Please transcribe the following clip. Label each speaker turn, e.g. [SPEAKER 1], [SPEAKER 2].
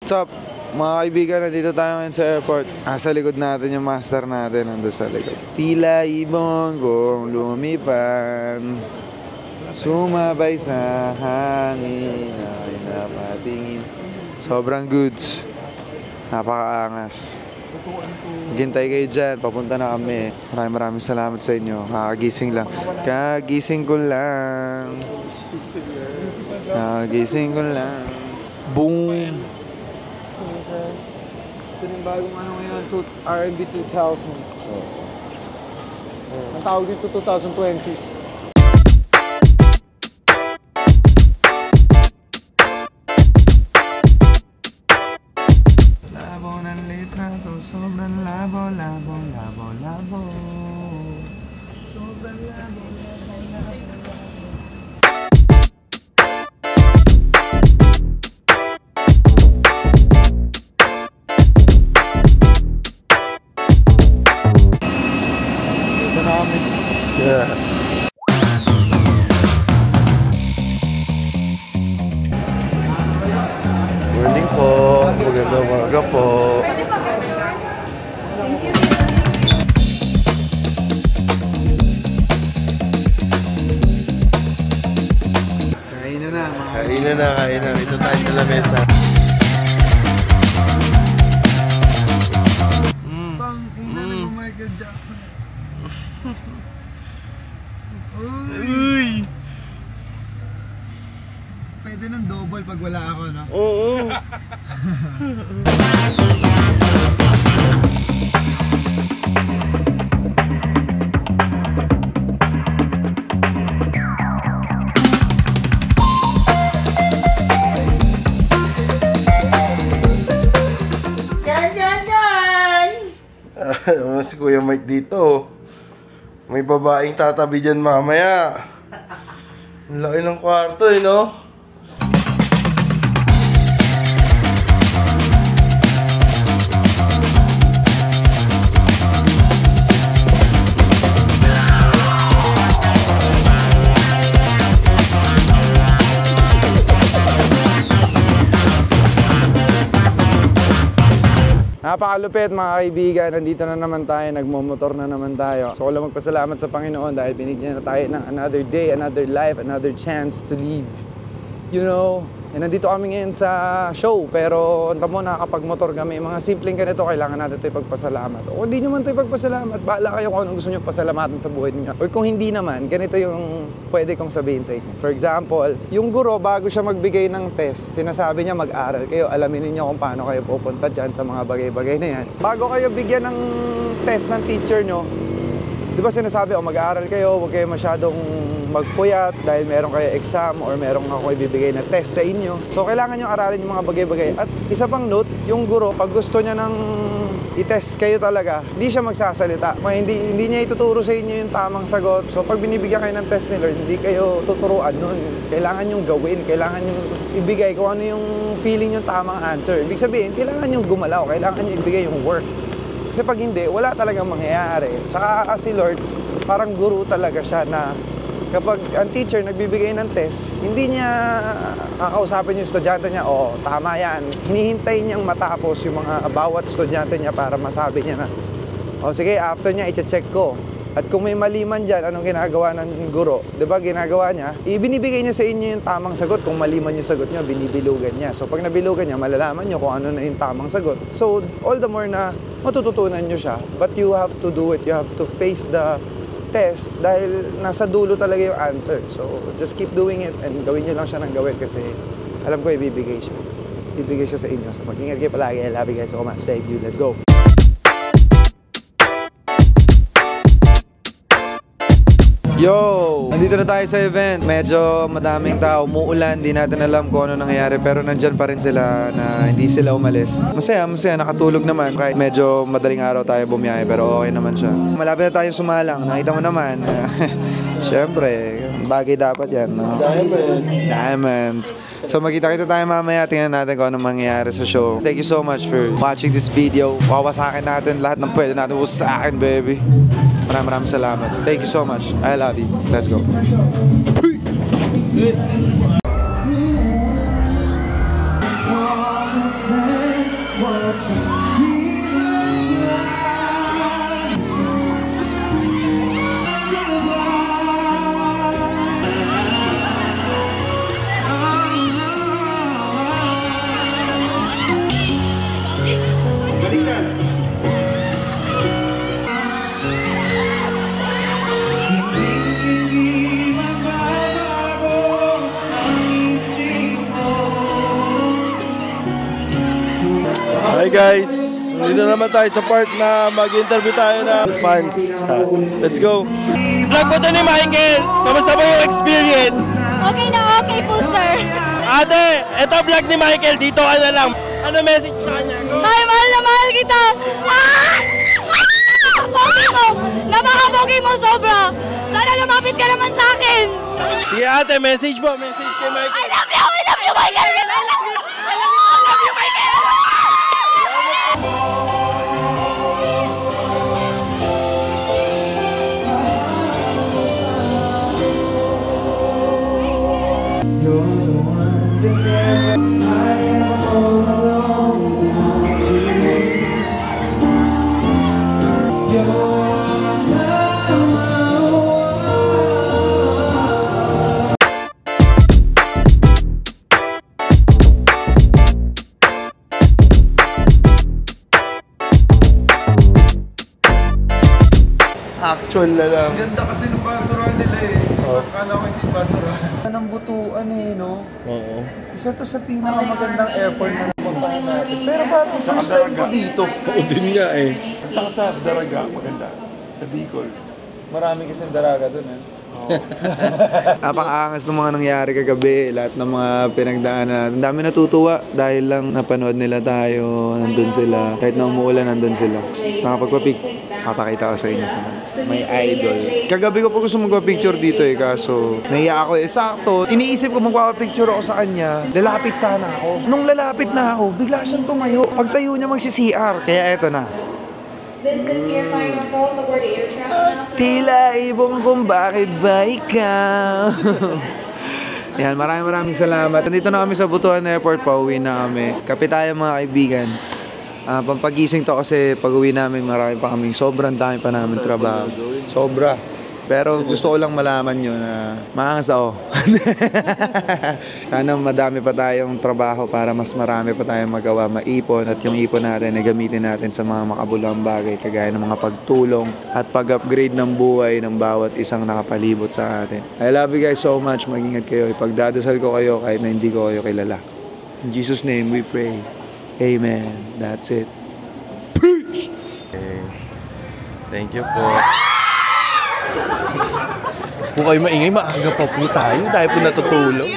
[SPEAKER 1] What's up? Mga kaibigan, nandito tayo ngayon sa airport. Sa likod natin yung master natin, nandun sa likod. Tila ibon kong lumipan, sumabay sa hangin ay napatingin. Sobrang goods. Napakaangas. Maghintay kayo dyan, papunta na kami. Maraming salamat sa inyo. Kakagising lang. Kagising ko lang. Kagising ko lang. Boom! Ito yung bagong ano ngayon, R&B 2000s. Ang tawag dito 2020s. Labo ng litrato, sobrang labo. Sobrang labo. Yeah. Morning po. Magandang umaga po. Kainan na. Ito tayo sa lamesa. Michael Jackson. Uy! Pwede ng double pag wala ako, no? Oo! Si Kuya Mike dito. May babaeng tatabi dyan mamaya. Ang laki ng kwarto eh, no? Napakalupit mga kaibigan, nandito na naman tayo, nagmomotor na naman tayo. So wala magpasalamat sa Panginoon dahil binigyan na tayo ng another day, another life, another chance to live. You know, nandito kami ngayon sa show, pero anta mo nakakapag-motor kami. Mga simpleng ganito, kailangan natin ito ipagpasalamat. O hindi nyo man ito ipagpasalamat, bahala kayo kung anong gusto nyo pasalamatan sa buhay niyo. O kung hindi naman, ganito yung pwede kong sabihin sa inyo. For example, yung guro bago siya magbigay ng test, sinasabi niya mag-aral kayo, alamin niyo kung paano kayo pupunta dyan sa mga bagay-bagay na yan. Bago kayo bigyan ng test ng teacher nyo, di ba sinasabi, mag-aaral kayo, huwag kayo masyadong magpuyat dahil meron kayo exam or meron ako ibibigay na test sa inyo. So, kailangan nyo aralin yung mga bagay-bagay. At isa pang note, yung guro, pag gusto niya ng i-test kayo talaga, hindi siya magsasalita. Hindi niya ituturo sa inyo yung tamang sagot. So, pag binibigyan kayo ng test ni Lord, hindi kayo tuturuan nun. Kailangan yung gawin, kailangan yung ibigay kung ano yung feeling yung tamang answer. Ibig sabihin, kailangan yung gumalaw, kailangan yung ibigay yung work. Kasi pag hindi, wala talagang mangyayari. Tsaka si Lord, parang guru talaga siya na kapag ang teacher nagbibigay ng test, hindi niya kakausapin yung estudyante niya, tama yan. Hinihintay niyang matapos yung mga bawat estudyante niya para masabi niya na, sige, after niya, i-check ko. At kung may mali man dyan, anong ginagawa ng guro? Diba, ginagawa niya, ibinibigay niya sa inyo yung tamang sagot. Kung mali man yung sagot niyo, binibilugan niya. So, pag nabilugan niya, malalaman niyo kung ano na yung tamang sagot. So, all the more na matututunan niyo siya. But you have to do it. You have to face the test dahil nasa dulo talaga yung answer. So, just keep doing it and gawin nyo lang siya ng gawin kasi alam ko ibibigay siya. Ibibigay siya sa inyo. So, mag-ingat kayo palagi. I love you guys so much. Thank you. Let's go! Yo! Nandito na tayo sa event. Medyo madaming tao. Umuulan. Di natin alam kung ano nangyayari. Pero nandyan pa rin sila na hindi sila umalis. Masaya. Nakatulog naman. Kahit medyo madaling araw tayo bumiyahe. Pero okay naman siya. Malapit na tayong sumalang. Nakita mo naman. Siyempre, bagay dapat yan. No? Diamonds. So magkita-kita tayo mamaya. Tingnan natin kung ano mangyayari sa show. Thank you so much for watching this video. Wawasakin natin lahat ng pwede natin wasakin, baby. Maraming salamat. Thank you so much. I love you. Let's go. Hey!
[SPEAKER 2] Hi guys, dito naman tayo sa part na mag-interview tayo ng fans. Let's go! Vlog po ito ni Michael! Kamusta po yung experience?
[SPEAKER 3] Okay na okay po, sir.
[SPEAKER 2] Ate, ito vlog ni Michael, dito ka na lang. Ano message sa kanya? Go!
[SPEAKER 3] Ay, mahal na mahal kita! Ah! Pogi mo! Napaka-pogi mo sobra! Sana lumapit ka naman sa akin!
[SPEAKER 2] Sige ate, message po, message kay Michael.
[SPEAKER 3] I love you, Michael! I love you, I love you, Michael!
[SPEAKER 2] Actual na lang.
[SPEAKER 1] Ganda kasi ng basura nila eh. Akala ko hindi basura. Ng butuan eh, no?
[SPEAKER 2] Oo.
[SPEAKER 1] Isa to sa pinakamagandang airport na napuntahan natin. Pero ba ito first time ko dito?
[SPEAKER 2] Oo din nga eh.
[SPEAKER 4] At saka sa Daraga, maganda. Sa Bicol.
[SPEAKER 1] Marami kasing daraga doon eh. Napakaangas ng mga nangyari kagabi, lahat ng mga pinagdaanan. Ang dami natutuwa dahil lang napanood nila tayo, nandun sila. Kahit na umuulan, nandun sila. Tapos nakapagpapik, papakita ko sa inyo sa may idol. Kagabi ko po gusto magpa-picture dito eh, kaso naiya ako eh. Sakto, iniisip ko magpa-picture ako sa kanya. Lalapit sana ako. Nung lalapit na ako, bigla siyang tumayo. Pagtayo niya magsi-CR, kaya eto na.
[SPEAKER 5] This is your final call, the word aircraft now.
[SPEAKER 1] Tila ibong kung bakit ba ikaw. Yan, maraming salamat. Nandito na kami sa Butuan Airport, pauwi na kami. Kape tayo mga kaibigan. Pampagising to kasi pag-uwi namin marami pa kaming sobrang dami pa namin trabaho. Sobra. Pero gusto ko lang malaman nyo na maangas ako. Sana madami pa tayong trabaho para mas marami pa tayong magawa, maipon at yung ipon natin ay gamitin natin sa mga makabuluhang bagay kagaya ng mga pagtulong at pag-upgrade ng buhay ng bawat isang nakapalibot sa atin. I love you guys so much. Mag-ingat kayo. Ipagdadasal ko kayo kahit na hindi ko kayo kilala. In Jesus' name we pray. Amen. That's it. Peace!
[SPEAKER 2] Okay. Thank you po. Kung kayo maingay, maaga pa po tayo. Tayo po natutulog.